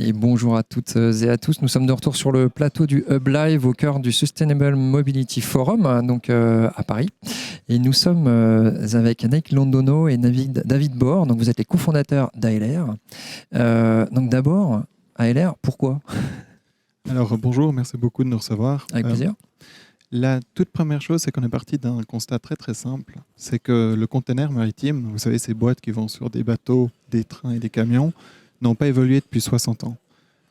Et bonjour à toutes et à tous. Nous sommes de retour sur le plateau du Hub Live au cœur du Sustainable Mobility Forum, donc à Paris. Et nous sommes avec Annick Londono et David Bohr. Donc vous êtes les cofondateurs d'ALR. Donc d'abord, ALR, pourquoi ? Alors bonjour, merci beaucoup de nous recevoir. Avec plaisir. La toute première chose, c'est qu'on est parti d'un constat très très simple. C'est que le container maritime, vous savez, ces boîtes qui vont sur des bateaux, des trains et des camions, n'ont pas évolué depuis 60 ans.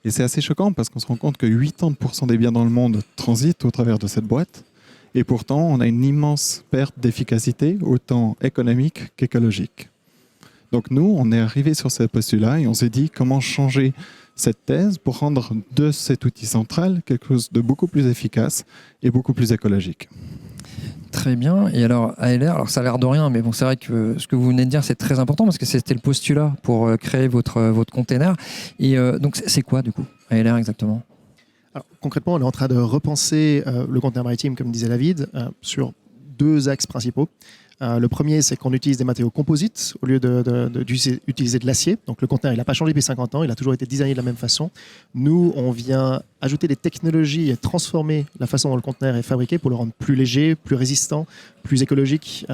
Et c'est assez choquant parce qu'on se rend compte que 80% des biens dans le monde transitent au travers de cette boîte. Et pourtant, on a une immense perte d'efficacité, autant économique qu'écologique. Donc nous, on est arrivé sur ce postulat et on s'est dit comment changer cette thèse pour rendre de cet outil central quelque chose de beaucoup plus efficace et beaucoup plus écologique. Très bien. Et alors, ALR, alors ça a l'air de rien, mais bon, c'est vrai que ce que vous venez de dire, c'est très important parce que c'était le postulat pour créer votre container. Et donc, c'est quoi, du coup, ALR exactement ? Alors, concrètement, on est en train de repenser le conteneur maritime, comme disait David, sur deux axes principaux. Le premier, c'est qu'on utilise des matériaux composites au lieu d'utiliser de l'acier. Donc le conteneur, il n'a pas changé depuis 50 ans, il a toujours été designé de la même façon. Nous, on vient ajouter des technologies et transformer la façon dont le conteneur est fabriqué pour le rendre plus léger, plus résistant, plus écologique,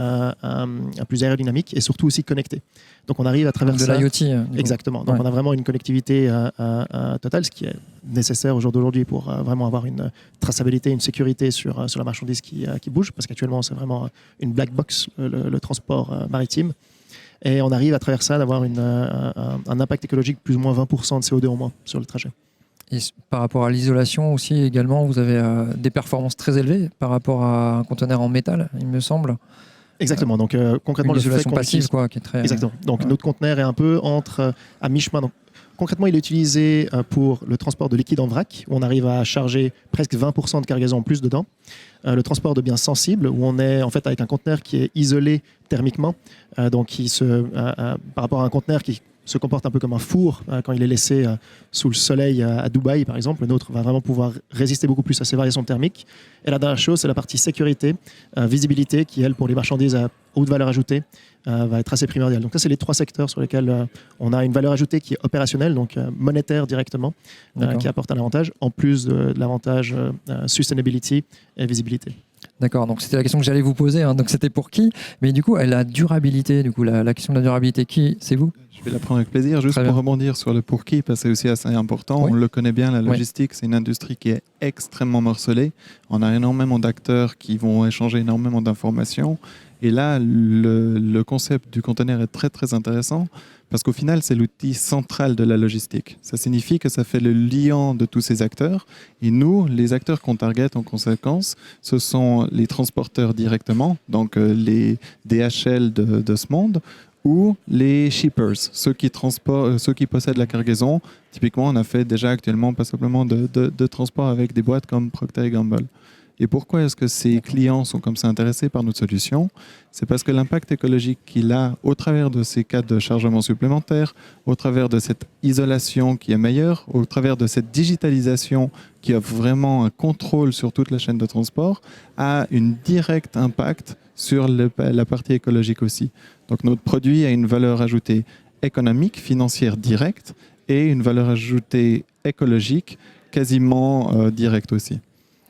plus aérodynamique et surtout aussi connecté. Donc on arrive à travers ça... De l'IoT. Exactement. Donc on a vraiment une connectivité totale, ce qui est nécessaire au jour d'aujourd'hui pour vraiment avoir une traçabilité, une sécurité sur la marchandise qui bouge, parce qu'actuellement c'est vraiment une black box, le transport maritime. Et on arrive à travers ça d'avoir un impact écologique plus ou moins 20% de CO2 en moins sur le trajet. Et par rapport à l'isolation aussi également, vous avez des performances très élevées par rapport à un conteneur en métal, il me semble. Exactement. Donc concrètement, l'isolation passive, quoi, qui est très. Exactement. Donc notre conteneur est un peu à mi-chemin. Donc concrètement, il est utilisé pour le transport de liquide en vrac, où on arrive à charger presque 20% de cargaison en plus dedans. Le transport de biens sensibles, où on est en fait avec un conteneur qui est isolé thermiquement, donc par rapport à un conteneur qui se comporte un peu comme un four quand il est laissé sous le soleil à Dubaï, par exemple. Le nôtre va vraiment pouvoir résister beaucoup plus à ces variations thermiques. Et la dernière chose, c'est la partie sécurité, visibilité, qui, elle, pour les marchandises à haute valeur ajoutée, va être assez primordiale. Donc ça, c'est les trois secteurs sur lesquels on a une valeur ajoutée qui est opérationnelle, donc monétaire directement, qui apporte un avantage, en plus de l'avantage sustainability et visibilité. D'accord, donc c'était la question que j'allais vous poser, hein. Donc c'était pour qui ? Mais du coup, la durabilité, la question de la durabilité, qui ? C'est vous ? Je vais la prendre avec plaisir, juste pour rebondir sur le pour qui, parce que c'est aussi assez important. Oui. On le connaît bien, la logistique, c'est une industrie qui est extrêmement morcelée. On a énormément d'acteurs qui vont échanger énormément d'informations. Et là, le concept du conteneur est très, très intéressant parce qu'au final, c'est l'outil central de la logistique. Ça signifie que ça fait le liant de tous ces acteurs. Et nous, les acteurs qu'on target en conséquence, ce sont les transporteurs directement, donc les DHL de ce monde, ou les shippers, ceux qui possèdent la cargaison. Typiquement, on a fait déjà actuellement pas simplement de transport avec des boîtes comme Procter & Gamble. Et pourquoi est-ce que ces clients sont comme ça intéressés par notre solution ? C'est parce que l'impact écologique qu'il a au travers de ces cas de chargement supplémentaire, au travers de cette isolation qui est meilleure, au travers de cette digitalisation qui offre vraiment un contrôle sur toute la chaîne de transport, a un direct impact sur la partie écologique aussi. Donc notre produit a une valeur ajoutée économique, financière directe et une valeur ajoutée écologique quasiment directe aussi.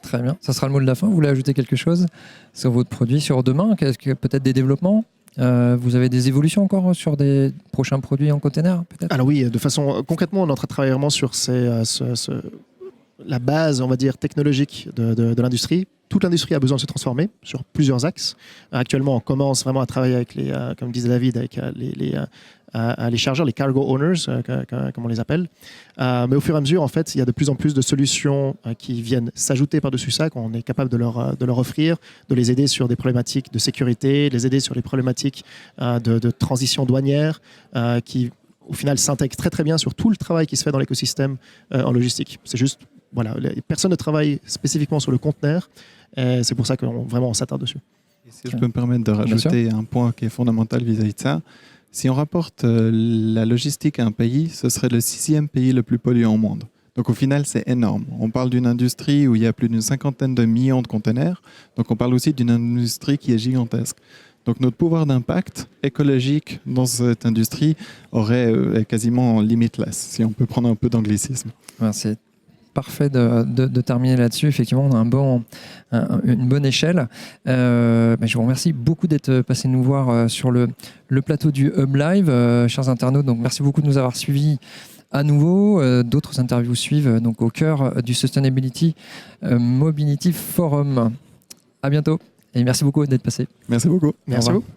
Très bien. Ça sera le mot de la fin. Vous voulez ajouter quelque chose sur votre produit, sur demain ? Est-ce que peut-être des développements ? Vous avez des évolutions encore sur des prochains produits en container, peut-être ? Alors oui, de façon concrètement, on est en train de travailler vraiment sur la base, on va dire, technologique de l'industrie. Toute l'industrie a besoin de se transformer sur plusieurs axes. Actuellement, on commence vraiment à travailler avec comme disait David, avec les chargeurs, les cargo owners, comme on les appelle. Mais au fur et à mesure, en fait, il y a de plus en plus de solutions qui viennent s'ajouter par-dessus ça, qu'on est capable de leur offrir, de les aider sur des problématiques de sécurité, de les aider sur les problématiques de transition douanière, qui, au final, s'intègrent très très bien sur tout le travail qui se fait dans l'écosystème en logistique. C'est juste, voilà, personne ne travaille spécifiquement sur le conteneur. C'est pour ça qu'on vraiment on s'attarde dessus. Et si je peux me permettre de rajouter un point qui est fondamental vis-à-vis de ça, si on rapporte la logistique à un pays, ce serait le 6e pays le plus polluant au monde. Donc au final, c'est énorme. On parle d'une industrie où il y a plus d'une 50aine de millions de containers. Donc on parle aussi d'une industrie qui est gigantesque. Donc notre pouvoir d'impact écologique dans cette industrie est quasiment limitless, si on peut prendre un peu d'anglicisme. C'est parfait de terminer là-dessus. Effectivement, on a une bonne échelle. Je vous remercie beaucoup d'être passé nous voir sur le plateau du Hub Live, chers internautes. Donc, merci beaucoup de nous avoir suivis à nouveau. D'autres interviews suivent donc au cœur du Sustainability Mobility Forum. À bientôt et merci beaucoup d'être passé. Merci beaucoup. Merci beaucoup.